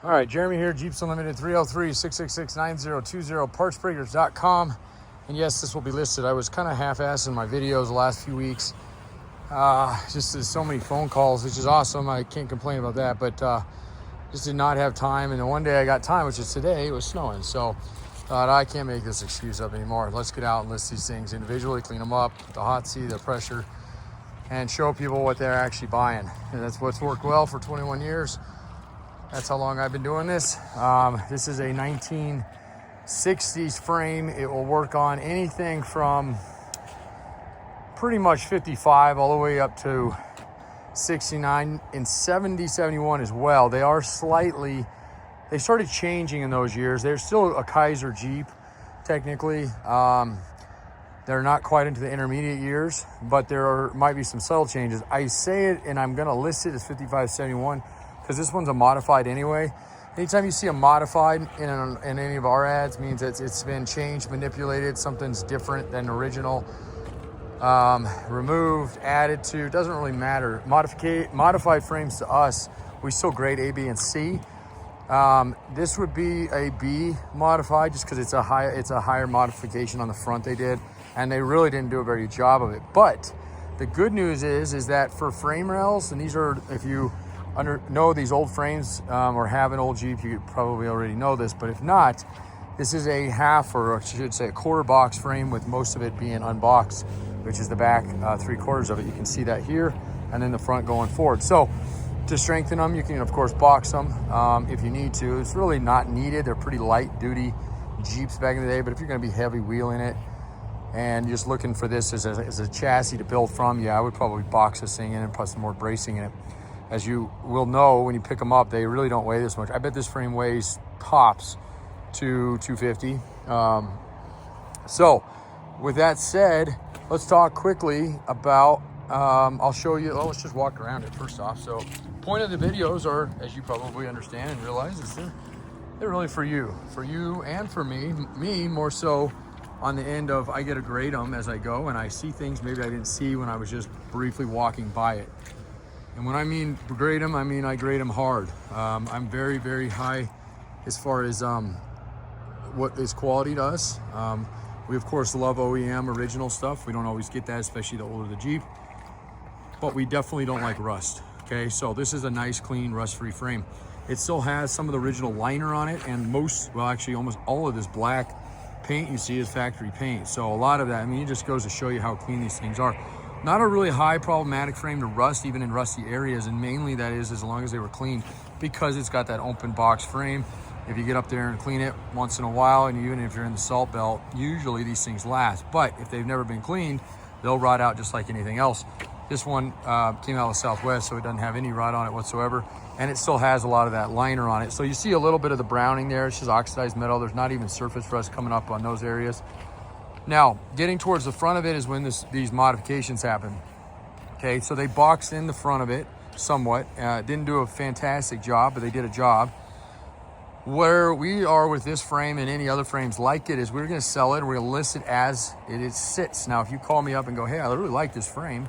All right, Jeremy here, Jeeps Unlimited, 303-666-9020, partsbreakers.com. And yes, this will be listed. I was kind of half-assed in my videos the last few weeks. Just there's so many phone calls, which is awesome. I can't complain about that, but just did not have time. And then one day I got time, which is today, it was snowing. So thought I can't make this excuse up anymore. Let's get out and list these things individually, clean them up, the hot seat, the pressure, and show people what they're actually buying. And that's what's worked well for 21 years. That's how long I've been doing this. This is a 1960s frame. It will work on anything from pretty much 55 all the way up to 69 and 70, 71 as well. They started changing in those years. They're still a Kaiser Jeep, technically. They're not quite into the intermediate years, but there might be some subtle changes. I say it, and I'm gonna list it as 55, 71, because this one's a modified anyway. Anytime you see a modified in any of our ads, means it's been changed, manipulated, something's different than original, removed, added to, doesn't really matter. Modified frames to us, we still grade A, B, and C. This would be a B modified just because it's a higher modification on the front they did, and they really didn't do a very good job of it. But the good news is that for frame rails, and these are, if you know these old frames or have an old Jeep, you probably already know this, but if not, this is a half, or I should say a quarter box frame with most of it being unboxed, which is the back 3/4 of it. You can see that here, and then the front going forward. So to strengthen them, you can of course box them if you need to. It's really not needed. They're pretty light duty Jeeps back in the day, but if you're gonna be heavy wheeling it and just looking for this as a chassis to build from, yeah, I would probably box this thing in and put some more bracing in it. As you will know, when you pick them up, they really don't weigh this much. I bet this frame weighs tops to 250. So with that said, let's talk quickly about, I'll show you, let's just walk around it first off. So point of the videos are, as you probably understand and realize, is they're really for you and for me more so on the end of, I get to grade them as I go, and I see things maybe I didn't see when I was just briefly walking by it. And when I mean grade them, I mean I grade them hard. I'm very, very high as far as what is quality to us. We of course love OEM original stuff. We don't always get that, especially the older the Jeep, but we definitely don't like rust. Okay, so this is a nice, clean, rust-free frame. It still has some of the original liner on it, and almost all of this black paint you see is factory paint. So a lot of that, I mean, it just goes to show you how clean these things are. Not a really high problematic frame to rust, even in rusty areas, and mainly that is as long as they were clean, because it's got that open box frame. If you get up there and clean it once in a while, and even if you're in the salt belt, usually these things last. But if they've never been cleaned, they'll rot out just like anything else. This one came out of the Southwest, so it doesn't have any rot on it whatsoever, and it still has a lot of that liner on it. So you see a little bit of the browning there. It's just oxidized metal. There's not even surface rust coming up on those areas. Now, getting towards the front of it is when these modifications happen. Okay, so they boxed in the front of it somewhat. Didn't do a fantastic job, but they did a job. Where we are with this frame and any other frames like it is we're gonna sell it, we're gonna list it as it sits. Now, if you call me up and go, hey, I really like this frame,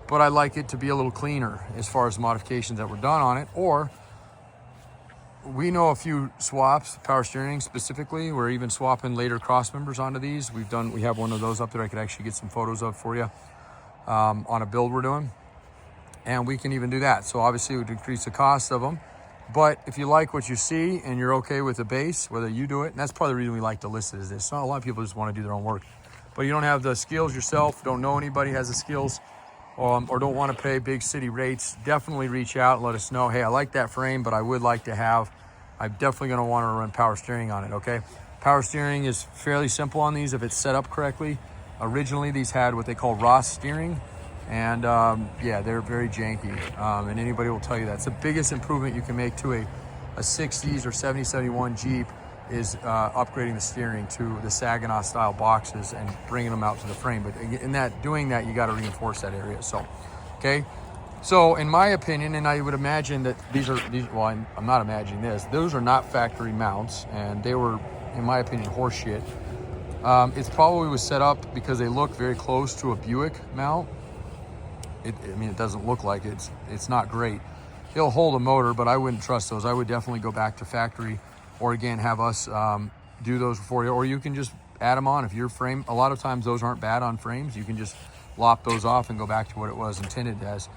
but I like it to be a little cleaner as far as modifications that were done on it, or we know a few swaps, power steering specifically. We're even swapping later cross members onto these. We have one of those up there I could actually get some photos of for you on a build we're doing. And we can even do that. So obviously it would decrease the cost of them. But if you like what you see and you're okay with the base, whether you do it, and that's probably the reason we like to list it as this. Not a lot of people just want to do their own work. But you don't have the skills yourself, don't know anybody has the skills, or don't want to pay big city rates, definitely reach out and let us know, hey, I like that frame, but I would like to have, I'm definitely going to want to run power steering on it, okay? Power steering is fairly simple on these if it's set up correctly. Originally, these had what they call Ross steering, and yeah, they're very janky, and anybody will tell you that's the biggest improvement you can make to a 60s or 70, 71 Jeep is upgrading the steering to the Saginaw style boxes and bringing them out to the frame. But in doing that, you got to reinforce that area. So, okay. So in my opinion, and I would imagine that well, I'm not imagining this, those are not factory mounts, and they were, in my opinion, horseshit. It's probably was set up because they look very close to a Buick mount. I mean, it doesn't look like it's not great. It'll hold a motor, but I wouldn't trust those. I would definitely go back to factory, or again, have us do those for you, or you can just add them on. If your frame, a lot of times those aren't bad on frames, you can just lop those off and go back to what it was intended as.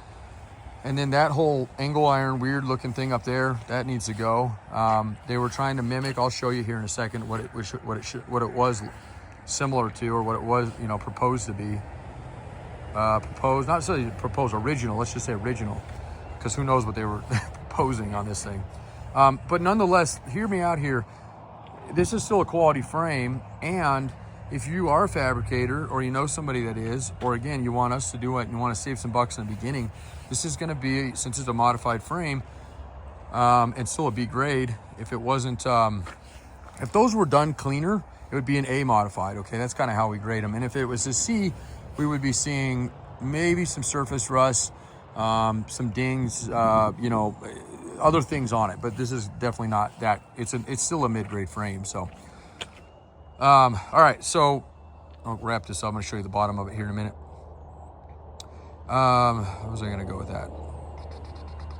And then that whole angle iron weird looking thing up there, that needs to go. They were trying to mimic, I'll show you here in a second what it was similar to, or what it was, you know, proposed to be. Proposed, not necessarily proposed original, let's just say original, because who knows what they were proposing on this thing. But nonetheless, hear me out here. This is still a quality frame, and if you are a fabricator, or you know somebody that is, or again, you want us to do it and you want to save some bucks in the beginning, this is going to be, since it's a modified frame, and still a B grade, if it wasn't, if those were done cleaner, it would be an A modified, okay? That's kind of how we grade them. And if it was a C, we would be seeing maybe some surface rust, some dings, you know, other things on it, but this is definitely not that. It's still a mid-grade frame. So all right, so I'll wrap this up. I'm going to show you the bottom of it here in a minute. Where was I going to go with that?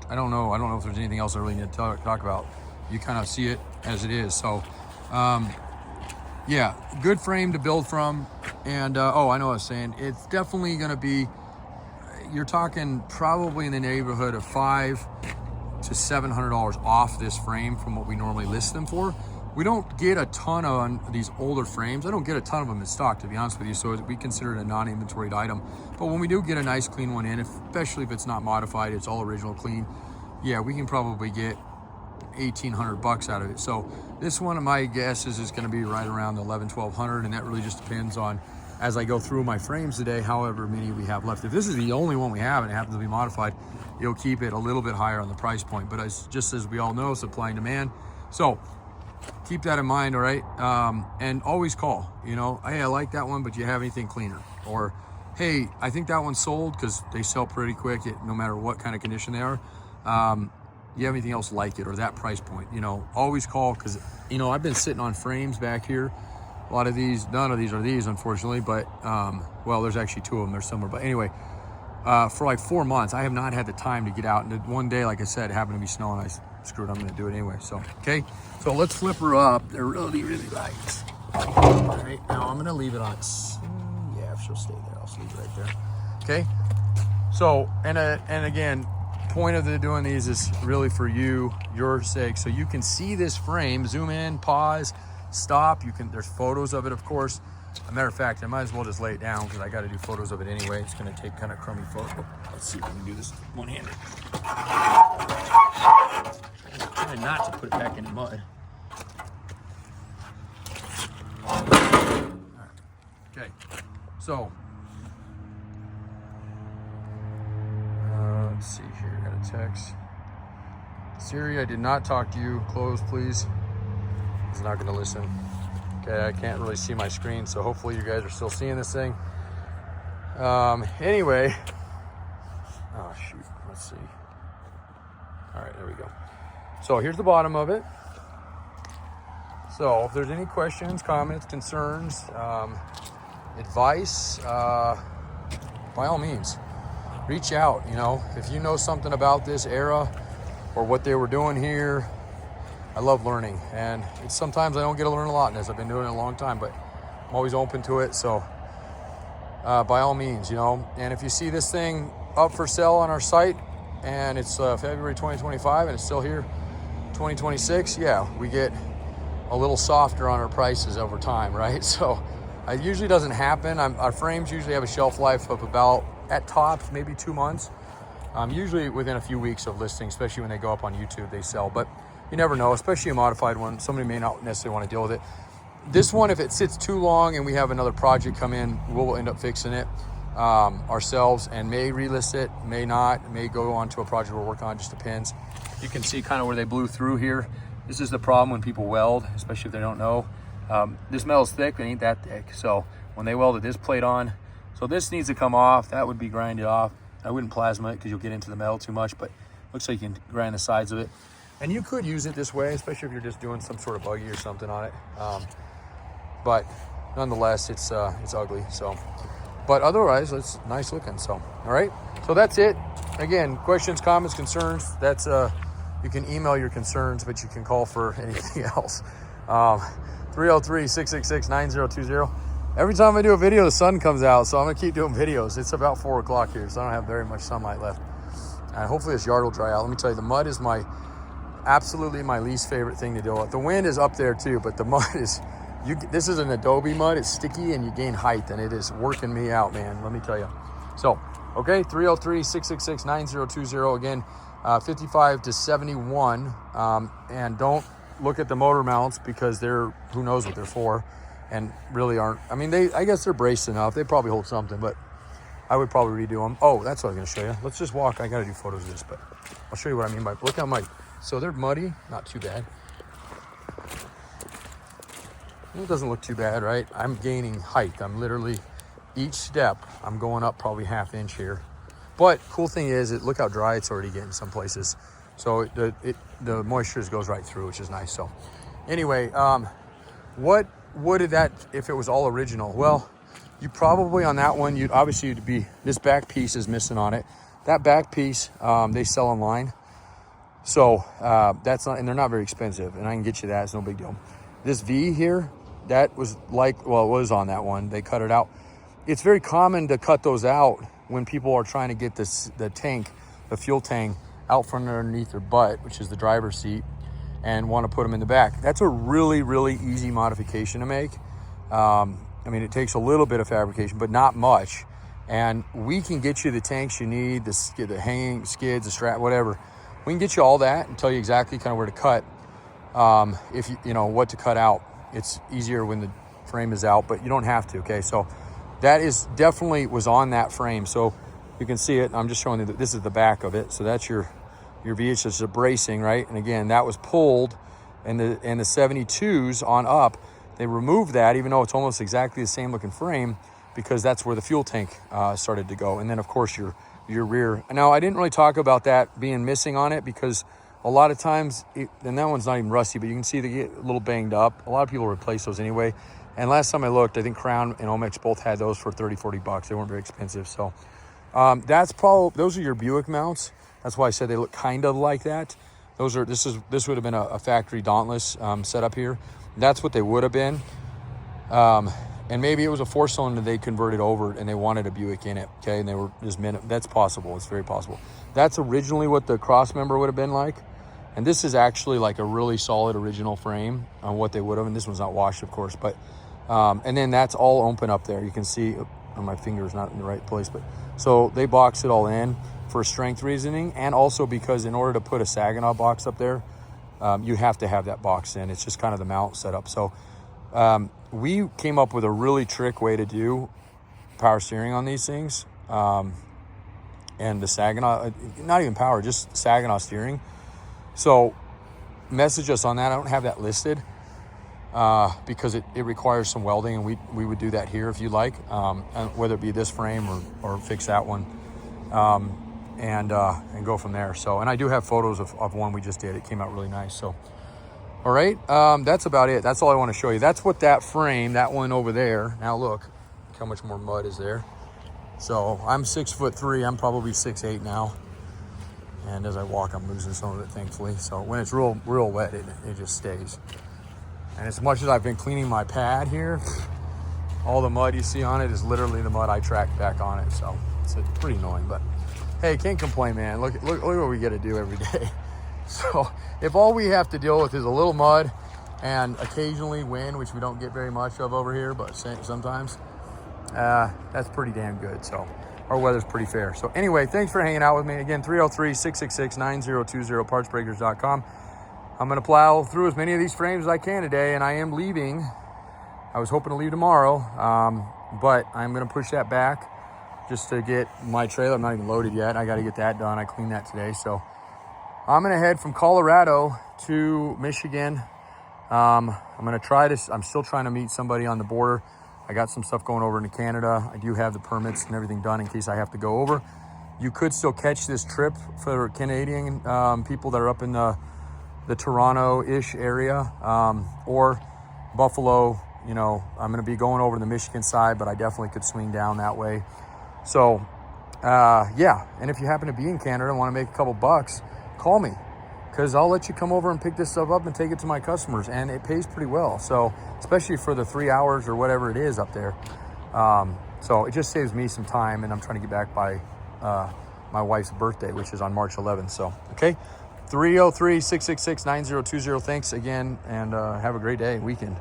I don't know if there's anything else I really need to talk about. You kind of see it as it is. So yeah, good frame to build from. And oh, I know what I was saying. It's definitely going to be, you're talking probably in the neighborhood of $500 to $700 off this frame from what we normally list them for. We don't get a ton on these older frames. I don't get a ton of them in stock, to be honest with you, so we consider it a non-inventoried item. But when we do get a nice clean one in, especially if it's not modified, it's all original clean, yeah, we can probably get $1,800 out of it. So this one, my guess is going to be right around the $1,100-1,200, and that really just depends on, as I go through my frames today, however many we have left. If this is the only one we have and it happens to be modified, you'll keep it a little bit higher on the price point. But just as we all know, supply and demand. So keep that in mind, all right? And always call, you know, hey, I like that one, but do you have anything cleaner? Or, hey, I think that one's sold, because they sell pretty quick, no matter what kind of condition they are. You have anything else like it, or that price point? You know, always call, because, you know, I've been sitting on frames back here. A lot of these, none of these are these, unfortunately, but, well, there's actually two of them there somewhere. But anyway, for like 4 months, I have not had the time to get out. And one day, like I said, it happened to be snowing. I screwed, I'm going to do it anyway. So, okay. So let's flip her up. They're really, really light. All right. Now I'm going to leave it on. Yeah, if she'll stay there, I'll just leave it right there. Okay. So, and again, point of doing these is really for your sake. So you can see this frame, zoom in, pause, stop. There's photos of it, of course. As a matter of fact, I might as well just lay it down, because I got to do photos of it anyway. It's going to take kind of crummy photos. Let's see if we can do this one-handed. Try not to put it back in the mud. All right. Okay, so let's see here. Got a text. Siri, I did not talk to you. Close, please. He's not going to listen. Okay, I can't really see my screen, so hopefully you guys are still seeing this thing. Anyway, oh shoot, let's see. All right, there we go. So here's the bottom of it. So if there's any questions, comments, concerns, advice, by all means, reach out. You know, if you know something about this era or what they were doing here, I love learning, and sometimes I don't get to learn a lot in this. I've been doing it a long time, but I'm always open to it. So by all means, you know, and if you see this thing up for sale on our site and it's February 2025 and it's still here 2026, yeah, we get a little softer on our prices over time, right? So it usually doesn't happen. Our frames usually have a shelf life of about, at tops, maybe 2 months. Usually within a few weeks of listing, especially when they go up on YouTube, they sell. But you never know, especially a modified one. Somebody may not necessarily want to deal with it. This one, if it sits too long and we have another project come in, we'll end up fixing it ourselves and may relist it, may not, may go on to a project we're working on, just depends. You can see kind of where they blew through here. This is the problem when people weld, especially if they don't know. This metal's thick, but it ain't that thick. So when they welded this plate on, so this needs to come off. That would be grinded off. I wouldn't plasma it because you'll get into the metal too much, but looks like you can grind the sides of it. And you could use it this way, especially if you're just doing some sort of buggy or something on it. But nonetheless, it's ugly. So But otherwise, it's nice looking. So, all right. So that's it. Again, questions, comments, concerns. That's you can email your concerns, but you can call for anything else. 303-666-9020. Every time I do a video, the sun comes out, so I'm gonna keep doing videos. It's about 4 o'clock here, so I don't have very much sunlight left. And hopefully this yard will dry out. Let me tell you, the mud is absolutely my least favorite thing to deal with. The wind is up there too, but the mud is, this is an adobe mud. It's sticky and you gain height, and it is working me out, man. Let me tell you. So, okay, 303-666-9020. Again, 55 to 71. And don't look at the motor mounts because they're, who knows what they're for, and really aren't. I mean, I guess they're braced enough. They probably hold something, but I would probably redo them. Oh, that's what I was going to show you. Let's just walk. I got to do photos of this, but I'll show you what I mean by, look how so they're muddy, not too bad. It doesn't look too bad, right? I'm gaining height. I'm literally, each step, I'm going up probably ½ inch here. But cool thing is, look how dry it's already getting some places. So the moisture goes right through, which is nice. So anyway, what would that, if it was all original? Well, you probably on that one, you'd be, this back piece is missing on it. That back piece, they sell online. So that's not, and they're not very expensive, and I can get you that, it's no big deal. This V here, that was like, well, it was on that one. They cut it out. It's very common to cut those out when people are trying to get the fuel tank out from underneath their butt, which is the driver's seat, and want to put them in the back. That's a really, really easy modification to make. I mean, it takes a little bit of fabrication, but not much. And we can get you the tanks you need, the hanging skids, the strap, whatever. We can get you all that and tell you exactly kind of where to cut. If you know what to cut out. It's easier when the frame is out, but you don't have to, okay? So that is definitely was on that frame. So you can see it. I'm just showing you that this is the back of it. So that's your V. It's just a bracing, right? And again, that was pulled, and the 72s on up, they removed that, even though it's almost exactly the same looking frame, because that's where the fuel tank started to go. And then of course your rear. Now I didn't really talk about that being missing on it, because a lot of times, and that one's not even rusty, but you can see they get a little banged up. A lot of people replace those anyway. And last time I looked, I think Crown and Omex both had those for 30, 40 bucks. They weren't very expensive. So those are your Buick mounts. That's why I said they look kind of like that. This would have been a factory Dauntless setup here. That's what they would have been. And maybe it was a 4-cylinder they converted over and they wanted a Buick in it, okay? And they were just that's possible. It's very possible. That's originally what the cross member would have been like. And this is actually like a really solid original frame on what they would have. And this one's not washed, of course. But and then that's all open up there. You can see my finger is not in the right place. But so they box it all in for strength reasoning. And also because in order to put a Saginaw box up there, you have to have that box in. It's just kind of the mount setup. So we came up with a really trick way to do power steering on these things. And the Saginaw, not even power, just Saginaw steering. So message us on that. I don't have that listed because it requires some welding, and we would do that here if you like, and whether it be this frame or fix that one, and go from there. So, and I do have photos of one we just did. It came out really nice. So, all right, that's about it. That's all I want to show you. That's what that frame, that one over there. Now look how much more mud is there. So I'm 6'3". I'm probably 6'8" now. And as I walk, I'm losing some of it, thankfully. So when it's real wet, it just stays. And as much as I've been cleaning my pad here, all the mud you see on it is literally the mud I tracked back on it. So it's pretty annoying, but hey, can't complain, man. Look what we get to do every day. So if all we have to deal with is a little mud and occasionally wind, which we don't get very much of over here, but sometimes, that's pretty damn good. So our weather's pretty fair. So anyway, thanks for hanging out with me. Again, 303-666-9020, partsbreakers.com. I'm going to plow through as many of these frames as I can today, and I am leaving. I was hoping to leave tomorrow, but I'm going to push that back just to get my trailer. I'm not even loaded yet. I got to get that done. I cleaned that today. So I'm going to head from Colorado to Michigan. I'm going to try this. I'm still trying to meet somebody on the border. I got some stuff going over into Canada. I do have the permits and everything done in case I have to go over. You could still catch this trip for Canadian people that are up in the Toronto-ish area, or Buffalo, you know, I'm going to be going over to the Michigan side, but I definitely could swing down that way. So, yeah. And if you happen to be in Canada and want to make a couple bucks, call me, because I'll let you come over and pick this stuff up and take it to my customers. And it pays pretty well. So, especially for the 3 hours or whatever it is up there. So it just saves me some time, and I'm trying to get back by my wife's birthday, which is on March 11th. So, okay. 303-666-9020. Thanks again, and have a great day, weekend.